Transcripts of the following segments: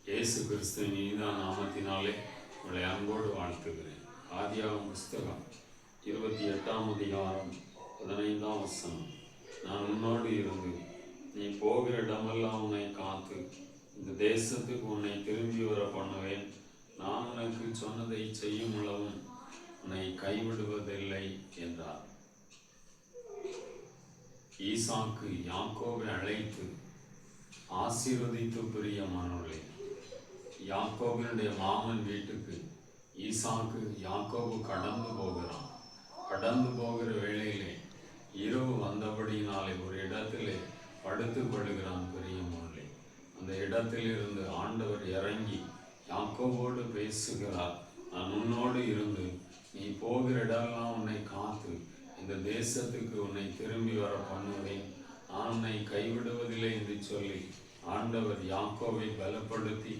இயேசு கிறிஸ்துவின் இனிதான நாமத்தினாலே உங்களை அன்போடு வாழ்த்துகிறேன். ஆதியாகமம் புஸ்தகம் 28ஆம் அதிகாரம் 15ஆம் வசனம். நான் உன்னோடு இருந்து நீ போகிற இடமெல்லாம் உன்னை காத்து இந்த தேசத்துக்கு உன்னை திரும்பி வர பண்ணுவேன். நான் உனக்கு சொன்னதை செய்யும் அளவும் உன்னை கைவிடுவதில்லை என்றார். ஈசாக்கு யாக்கோபை அழைத்து ஆசீர்வதித்து பிரியமானவர்களே, யாக்கோபினுடைய மாமன் வீட்டுக்கு ஈசாக்கு யாக்கோபு கடந்து போகிறான். கடந்து போகிற வேளையிலே இரவு வந்தபடியினாலே ஒரு இடத்திலே படுத்து கொள்கிறான் பிரியமானவர்களே. அந்த இடத்திலிருந்து ஆண்டவர் இறங்கி யாக்கோபோடு பேசுகிறார். நான் உன்னோடு இருந்து நீ போகிற இடமெல்லாம் உன்னை காத்து இந்த தேசத்துக்கு உன்னை திரும்பி வர பண்ணுவேன். நான் உன்னை கைவிடுவதில்லை என்று சொல்லி ஆண்டவர் யாக்கோவை பலப்படுத்தி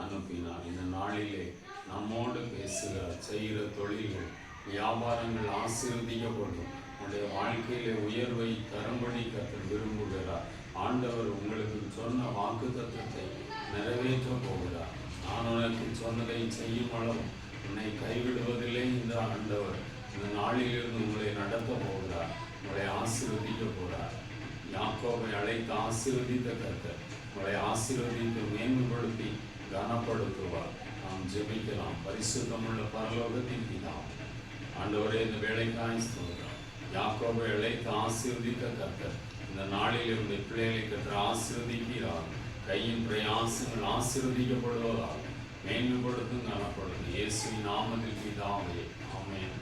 அனுப்பினார். இந்த நாளிலே நம்மோடு பேசுகிறார். செய்கிற தொழில்கள், வியாபாரங்கள் ஆசீர்வதிக்கப்படும். உங்களுடைய வாழ்க்கையிலே உயர்வை தரும்படி கர்த்தர் விரும்புகிறார். ஆண்டவர் உங்களுக்கு சொன்ன வாக்கு தத்தத்தை நிறைவேற்ற போகிறார். நான் உனக்கு சொன்னதை செய்யும் அளவு உன்னை கைவிடுவதில்லை இந்த ஆண்டவர் இந்த நாளிலிருந்து உங்களை நடத்த போகிறார். உங்களை ஆசீர்வதிக்க போகிறார். யாக்கோபை அழைத்து ஆசீர்வதித்த கர்த்தர் உங்களை ஆசீர்வதித்து மேன்மைப்படுத்தி கனப்படுத்துவார். நாம் ஜெபிக்கலாம். பரிசுத்தமுள்ள பரலோகத்தின் பிதாவே, ஆண்டவரே, இந்த வேலைக்காய் ஸ்தோத்திரம். யாக்கோபை அழைத்து ஆசீர்வதித்த கர்த்தர் இந்த நாளில் இருந்த பிள்ளைகளை கர்த்தர் ஆசீர்வதிக்கிறார். கையின் பிரயாசங்கள் ஆசீர்வதிக்கப்படுவதாக மேன்மைப்படுத்தும் கனப்படுத்தும். இயேசுவின் நாமத்தில் பிதாவே, ஆமென்.